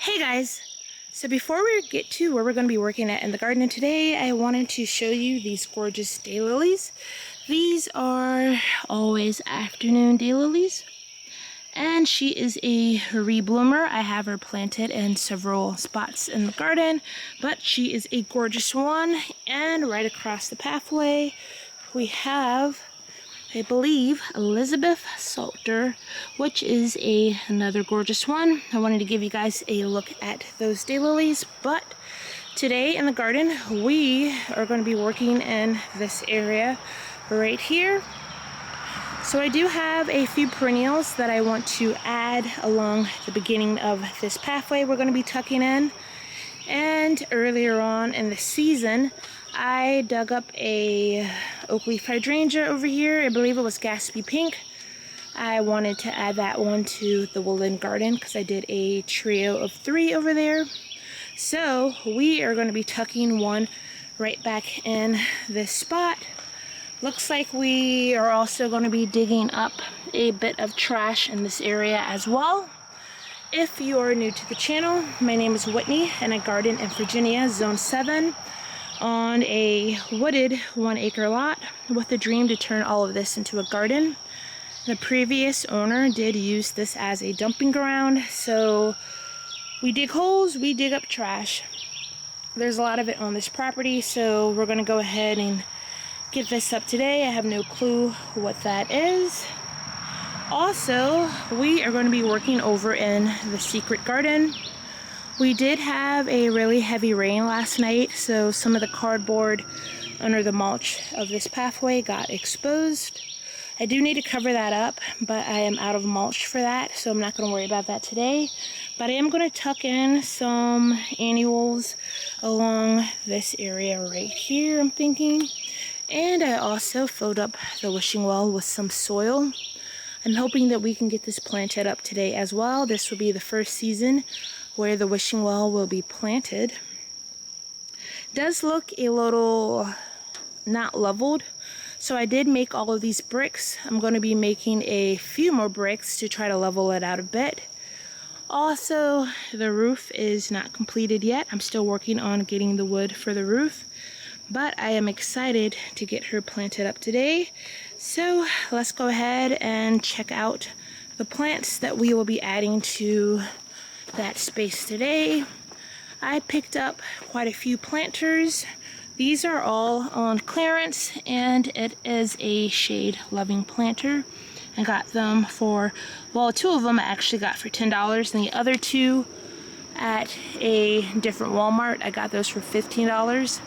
Hey guys, so before we get to where we're going to be working at in the garden today, I wanted to show you these gorgeous daylilies. These are always afternoon daylilies, and she is a rebloomer. I have her planted in several spots in the garden, but she is a gorgeous one. And right across the pathway we have, I believe, Elizabeth Salter, which is another gorgeous one. I wanted to give you guys a look at those daylilies, but today in the garden we are going to be working in this area right here. So I do have a few perennials that I want to add along the beginning of this pathway we're going to be tucking in. And earlier on in the season, I dug up a oak leaf hydrangea over here. I believe it was Gatsby Pink. I wanted to add that one to the woodland garden because I did a trio of 3 over there. So we are going to be tucking one right back in this spot. Looks like we are also going to be digging up a bit of trash in this area as well. If you are new to the channel, my name is Whitney and I garden in Virginia, Zone 7, on a wooded 1-acre lot with a dream to turn all of this into a garden. The previous owner did use this as a dumping ground, so we dig holes, we dig up trash. There's a lot of it on this property, so we're going to go ahead and get this up today. I have no clue what that is. Also, we are going to be working over in the secret garden. We did have a really heavy rain last night, so some of the cardboard under the mulch of this pathway got exposed. I do need to cover that up, but I am out of mulch for that, so I'm not going to worry about that today. But I am going to tuck in some annuals along this area right here, I'm thinking. And I also filled up the wishing well with some soil. I'm hoping that we can get this planted up today as well. This will be the first season where the wishing well will be planted. Does look a little not leveled, so I did make all of these bricks. I'm going to be making a few more bricks to try to level it out a bit. Also, the roof is not completed yet. I'm still working on getting the wood for the roof, but I am excited to get her planted up today. So let's go ahead and check out the plants that we will be adding to that space today. I picked up quite a few planters. These are all on clearance, and it is a shade loving planter. I got them for, well, 2 of them I actually got for $10, and the other 2 at a different Walmart, I got those for $15.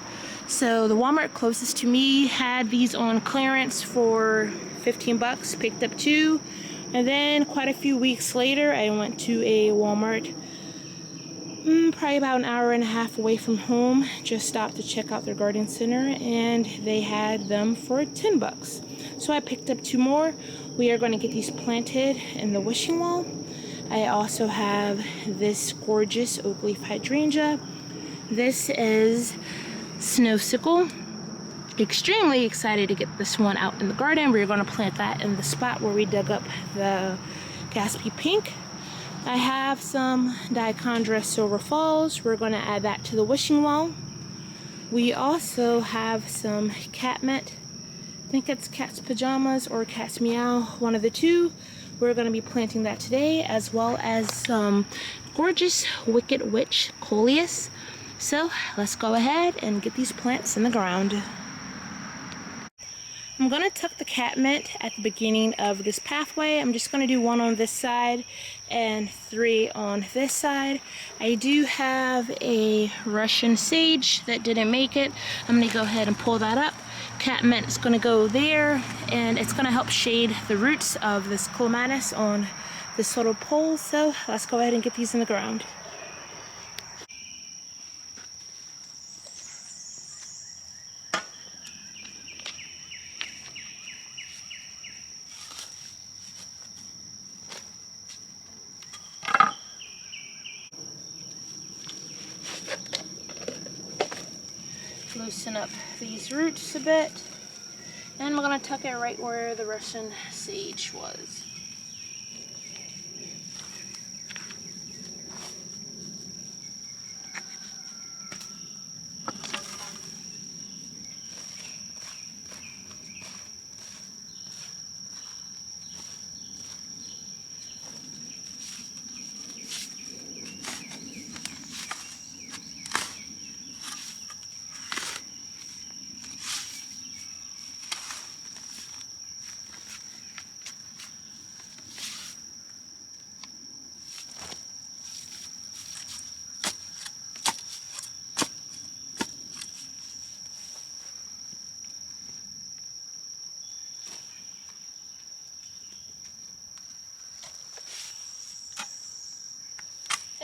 So the Walmart closest to me had these on clearance for 15 bucks, picked up 2. And then quite a few weeks later, I went to a Walmart, probably about an hour and a half away from home, just stopped to check out their garden center, and they had them for 10 bucks. So I picked up 2 more. We are going to get these planted in the wishing well. I also have this gorgeous oak leaf hydrangea. This is Snowcicle. Extremely excited to get this one out in the garden. We're going to plant that in the spot where we dug up the Gatsby Pink. I have some Dichondra Silver Falls. We're going to add that to the wishing well. We also have some catmint. I think it's Cat's Pajamas or Cat's Meow, one of the 2. We're going to be planting that today, as well as some gorgeous Wicked Witch Coleus. So let's go ahead and get these plants in the ground. I'm going to tuck the catmint at the beginning of this pathway. I'm just going to do 1 on this side and 3 on this side. I do have a Russian sage that didn't make it. I'm going to go ahead and pull that up. Catmint is going to go there, and it's going to help shade the roots of this clematis on this little pole. So let's go ahead and get these in the ground. Loosen up these roots a bit, and we're going to tuck it right where the Russian sage was.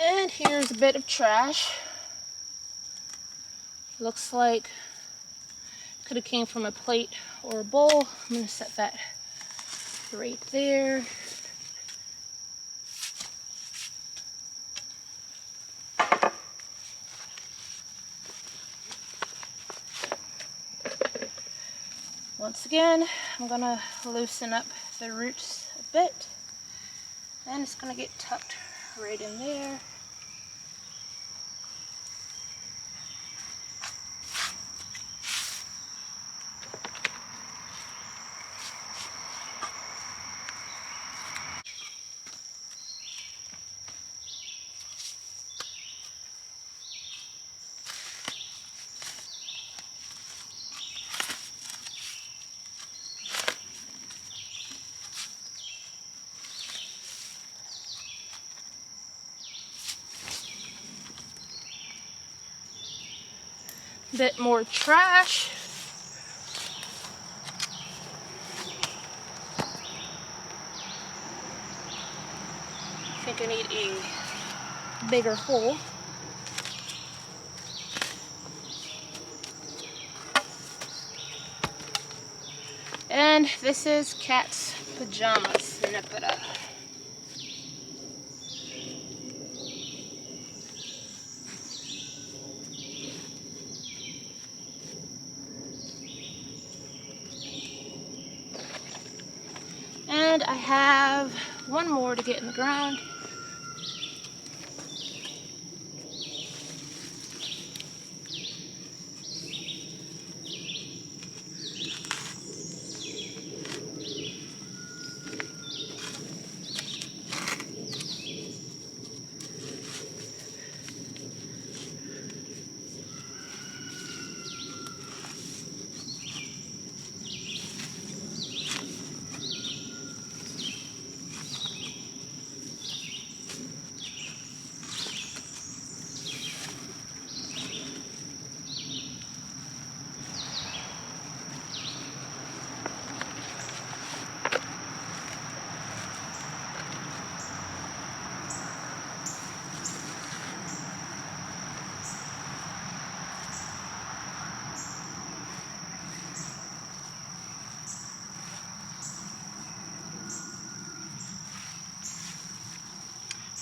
And here's a bit of trash. Looks like could have came from a plate or a bowl. I'm going to set that right there. Once again, I'm going to loosen up the roots a bit, and it's going to get tucked right in there. Bit more trash. I think I need a bigger hole. And this is Cat's pajamas, Nepeta. And I have one more to get in the ground.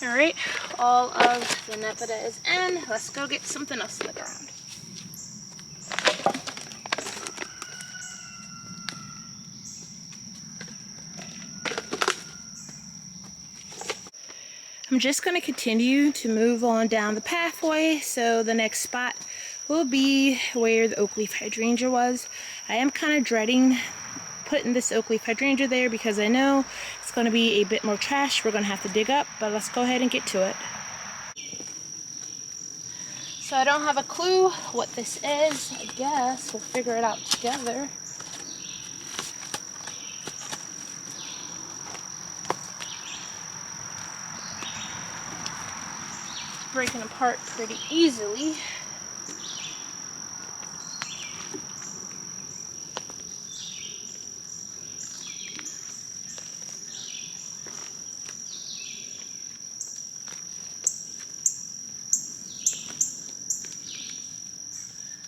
Alright, all of the Nepeta is in. Let's go get something else in the ground. I'm just going to continue to move on down the pathway, so the next spot will be where the oak leaf hydrangea was. I am kind of dreading putting this oak leaf hydrangea there because I know it's going to be a bit more trash we're going to have to dig up, but let's go ahead and get to it. So I don't have a clue what this is. I guess we'll figure it out together. Breaking apart pretty easily.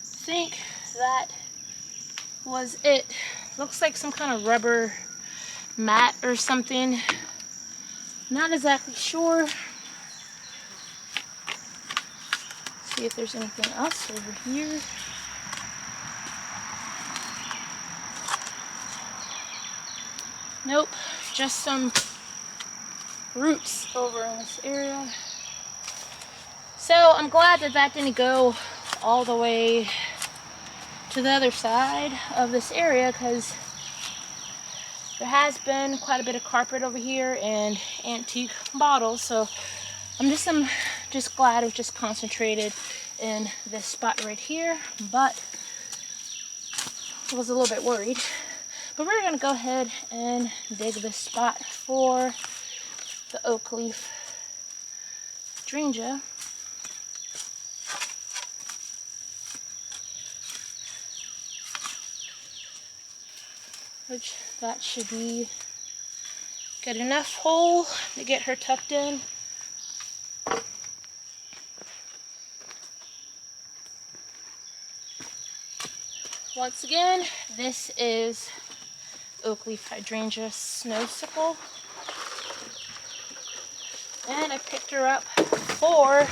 I think that was it. Looks like some kind of rubber mat or something. Not exactly sure. See if there's anything else over here. Nope, just some roots over in this area. So I'm glad that that didn't go all the way to the other side of this area, because there has been quite a bit of carpet over here and antique bottles. So I'm just glad it was just concentrated in this spot right here, but I was a little bit worried. But we're gonna go ahead and dig this spot for the oak leaf hydrangea. Which that should be good enough hole to get her tucked in. Once again, this is oak leaf hydrangea Snowcicle. And I picked her up for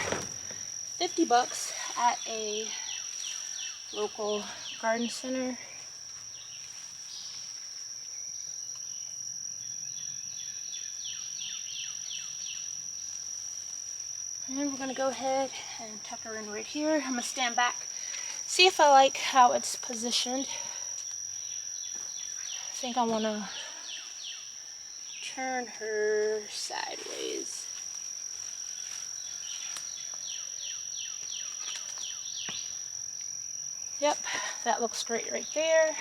50 bucks at a local garden center. And we're gonna go ahead and tuck her in right here. I'm gonna stand back, see if I like how it's positioned. I think I wanna turn her sideways. Yep, that looks great right there.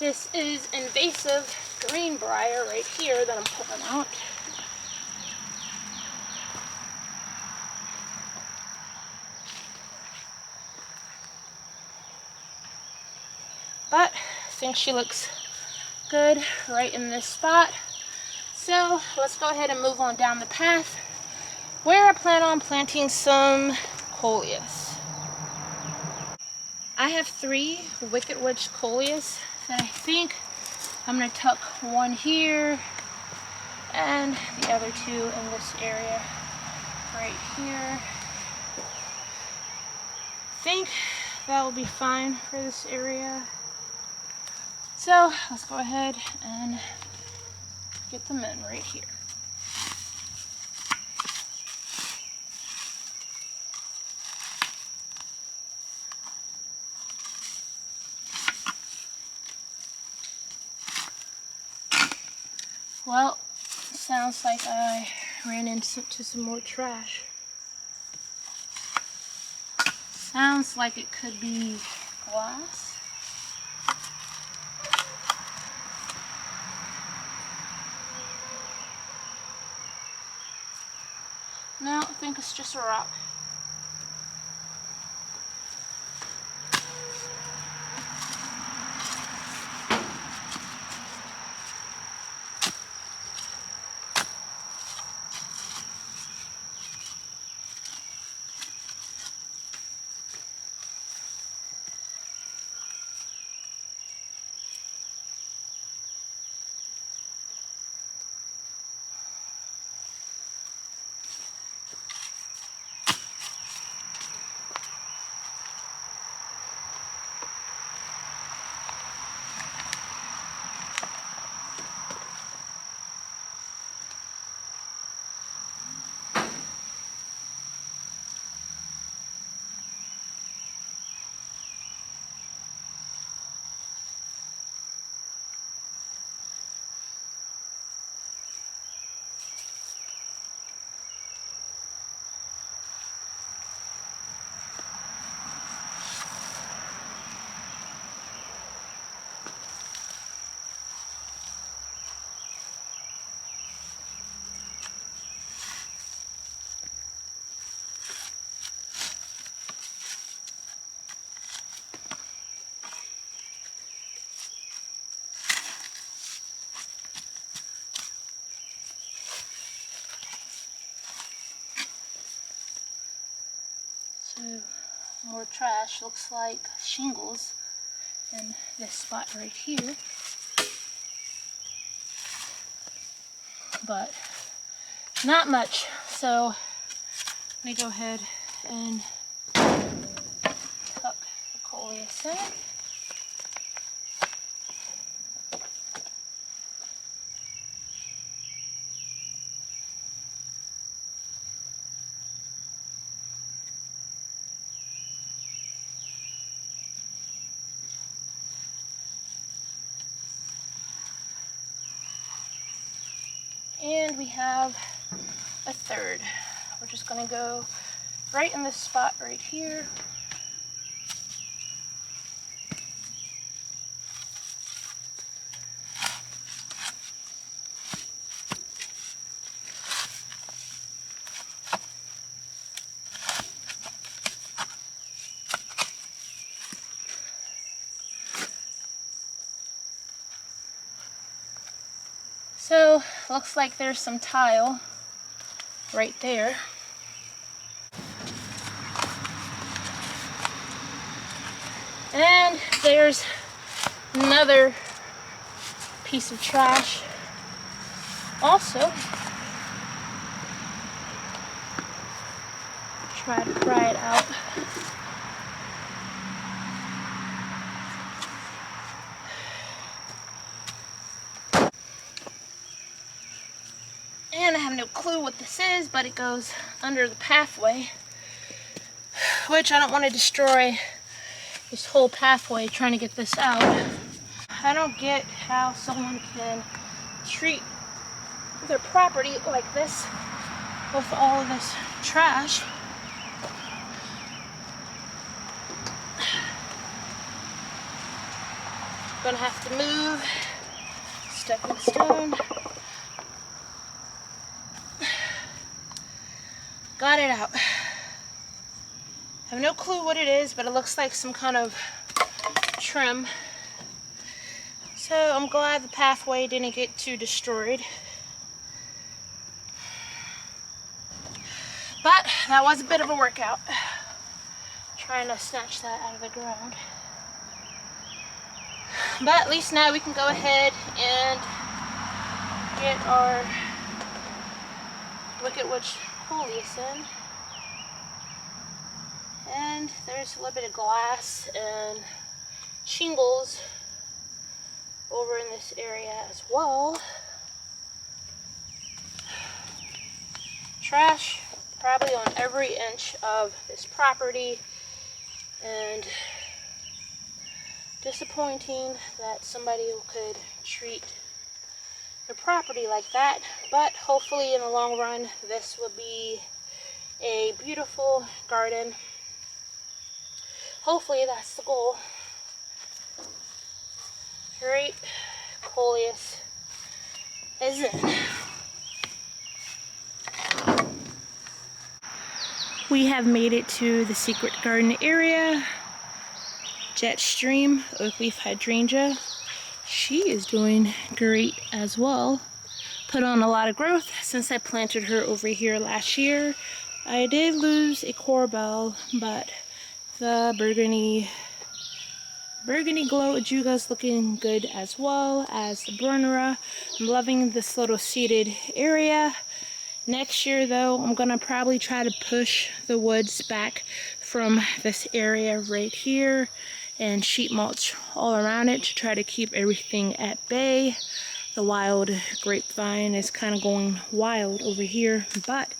This is invasive greenbrier right here that I'm pulling out. But I think she looks good right in this spot. So let's go ahead and move on down the path where I plan on planting some Coleus. I have 3 Wicked Witch Coleus that I think I'm going to tuck one here and the other 2 in this area right here. I think that will be fine for this area. So let's go ahead and get them in right here. Well, sounds like I ran into some more trash. Sounds like it could be glass. No, I think it's just a rock. So more trash, looks like shingles in this spot right here. But not much. So let me go ahead and tuck the Coleus in. And we have a third. We're just gonna go right in this spot right here. So, looks like there's some tile right there. And there's another piece of trash also. Try to pry it out. And I have no clue what this is, but it goes under the pathway, which I don't want to destroy this whole pathway trying to get this out. I don't get how someone can treat their property like this with all of this trash. Gonna have to move. Stepping stone. Got it out. I have no clue what it is, but it looks like some kind of trim. So I'm glad the pathway didn't get too destroyed. But that was a bit of a workout, trying to snatch that out of the ground. But at least now we can go ahead and get our Wicked Witch Coleus in. And there's a little bit of glass and shingles over in this area as well. Trash probably on every inch of this property, and disappointing that somebody could treat their property like that, but hopefully in the long run this will be a beautiful garden. Hopefully that's the goal. Great Coleus is in. We have made it to the secret garden area. Jet Stream, Oakleaf Hydrangea. She is doing great as well. Put on a lot of growth since I planted her over here last year. I did lose a corbel, but the burgundy glow ajuga is looking good as well as the burnera. I'm loving this little seated area. Next year though, I'm gonna probably try to push the woods back from this area right here and sheet mulch all around it to try to keep everything at bay. The wild grapevine is kind of going wild over here, but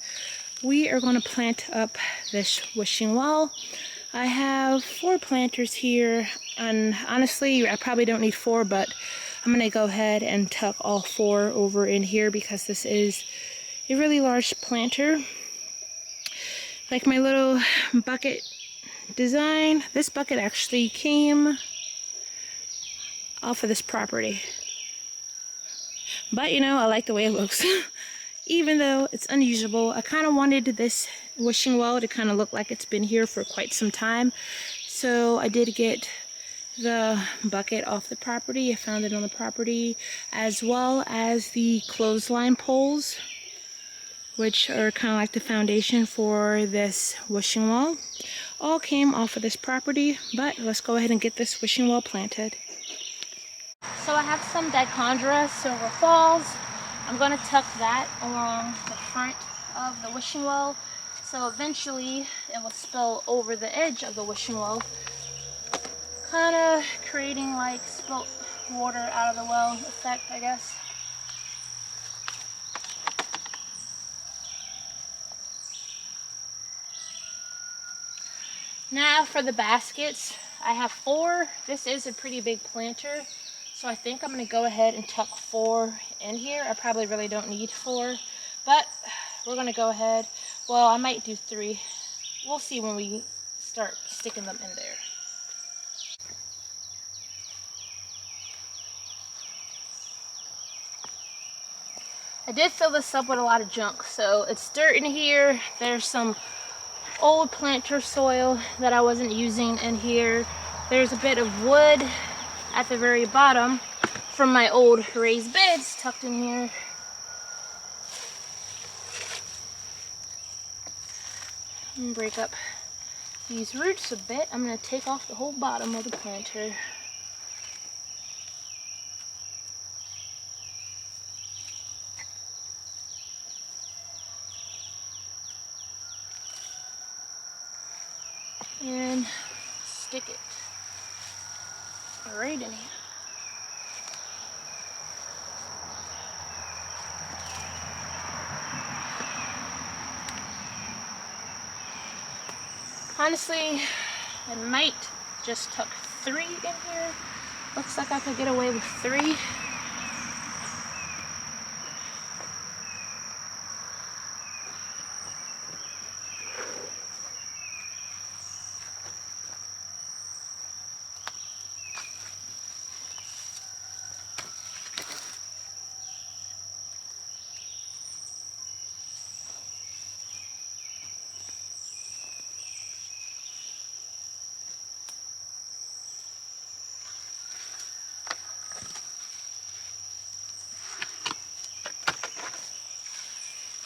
we are going to plant up this wishing well. I have 4 planters here, and honestly I probably don't need 4, but I'm going to go ahead and tuck all 4 over in here because this is a really large planter. Like my little bucket design, this bucket actually came off of this property. But you know, I like the way it looks. Even though it's unusable, I kind of wanted this wishing well to kind of look like it's been here for quite some time. So I did get the bucket off the property. I found it on the property, as well as the clothesline poles, which are kind of like the foundation for this wishing well. All came off of this property, but let's go ahead and get this wishing well planted. So I have some dichondra silver falls. I'm going to tuck that along the front of the wishing well, so eventually it will spill over the edge of the wishing well, kind of creating like spilt water out of the well effect, I guess. Now for the baskets, I have 4. This is a pretty big planter, So I think I'm going to go ahead and tuck 4 in here. I probably really don't need 4, but we're going to go ahead. Well, I might do 3. We'll see when we start sticking them in there. I did fill this up with a lot of junk, so it's dirt in here. There's some old planter soil that I wasn't using in here. There's a bit of wood at the very bottom from my old raised beds tucked in here. I'm gonna break up these roots a bit. I'm gonna take off the whole bottom of the planter. And stick it right in here. Honestly, I might just tuck 3 in here. Looks like I could get away with 3.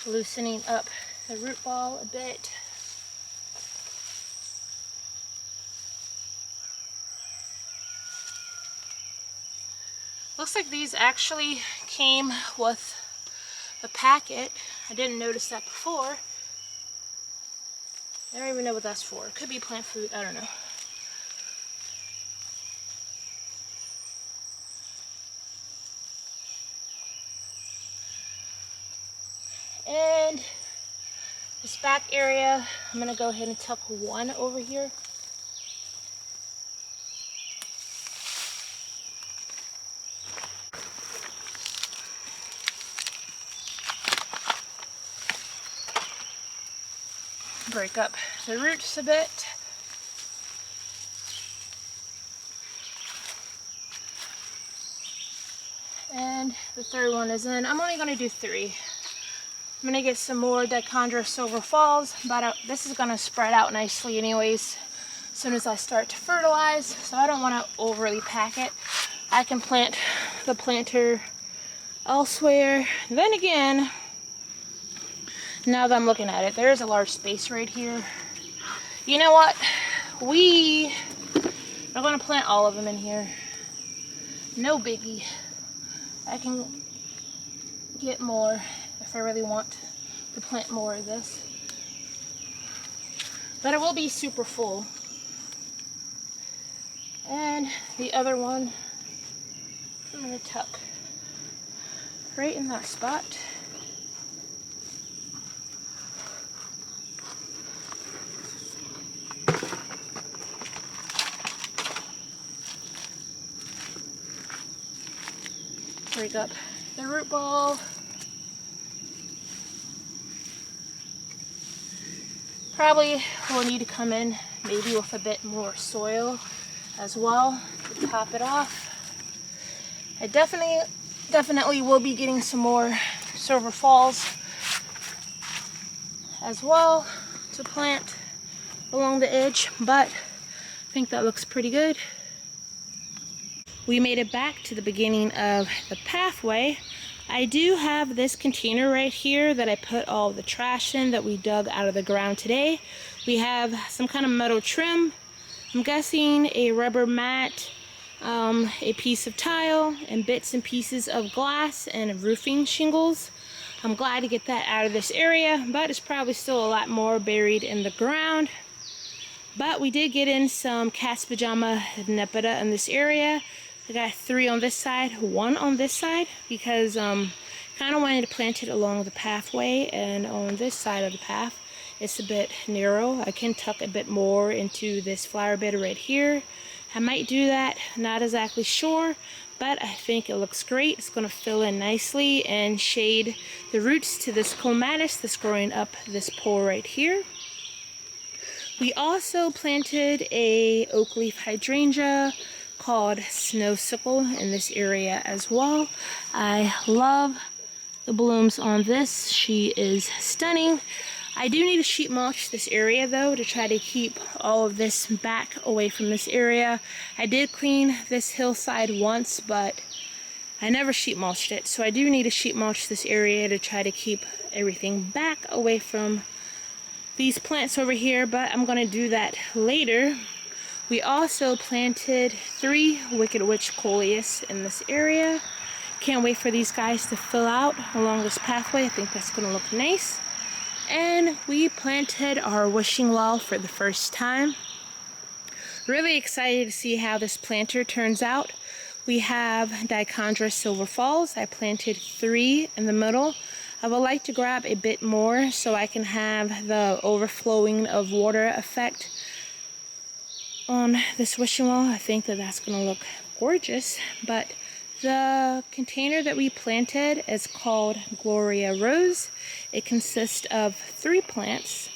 Loosening up the root ball a bit. Looks like these actually came with the packet. I didn't notice that before. I don't even know what that's for. It could be plant food, I don't know. And this back area, I'm gonna go ahead and tuck 1 over here. Break up the roots a bit. And the third one is in. I'm only gonna do 3. I'm gonna get some more Dichondra silver falls, but this is gonna spread out nicely anyways as soon as I start to fertilize, so I don't want to overly pack it. I can plant the planter elsewhere. Then again, now that I'm looking at it, there is a large space right here. You know what? We are gonna plant all of them in here. No biggie. I can get more if I really want to plant more of this. But it will be super full. And the other one, I'm going to tuck right in that spot. Break up the root ball. Probably will need to come in maybe with a bit more soil as well to top it off. I definitely will be getting some more silver falls as well to plant along the edge, but I think that looks pretty good. We made it back to the beginning of the pathway. I do have this container right here that I put all the trash in that we dug out of the ground today. We have some kind of metal trim. I'm guessing a rubber mat, a piece of tile, and bits and pieces of glass and roofing shingles. I'm glad to get that out of this area, but it's probably still a lot more buried in the ground. But we did get in some cat's pajama Nepeta in this area. I got 3 on this side, 1 on this side, because kind of wanted to plant it along the pathway, and on this side of the path it's a bit narrow. I can tuck a bit more into this flower bed right here. I might do that, not exactly sure, but I think it looks great. It's going to fill in nicely and shade the roots to this clematis that's growing up this pole right here. We also planted a oak leaf hydrangea called Snowcicle in this area as well. I love the blooms on this. She is stunning. I do need to sheet mulch this area though to try to keep all of this back away from this area. I did clean this hillside once, but I never sheet mulched it, so I do need to sheet mulch this area to try to keep everything back away from these plants over here, but I'm going to do that later. We also planted 3 Wicked Witch Coleus in this area. Can't wait for these guys to fill out along this pathway. I think that's going to look nice. And we planted our wishing well for the first time. Really excited to see how this planter turns out. We have Dichondra Silver Falls. I planted 3 in the middle. I would like to grab a bit more so I can have the overflowing of water effect on this wishing well. I think that that's going to look gorgeous, but the container that we planted is called Gloria Rose. It consists of 3 plants.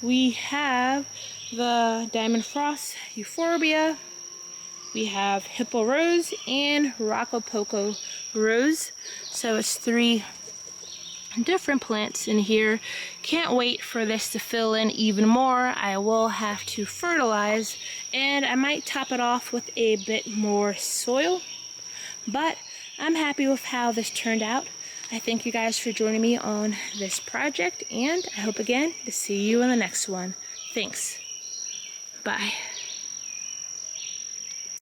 We have the Diamond Frost Euphorbia, we have Hippo Rose, and Rocopoco Rose. So it's 3 different plants in here. Can't wait for this to fill in even more. I will have to fertilize, and I might top it off with a bit more soil. But I'm happy with how this turned out. I thank you guys for joining me on this project, and I hope again to see you in the next one. Thanks. Bye.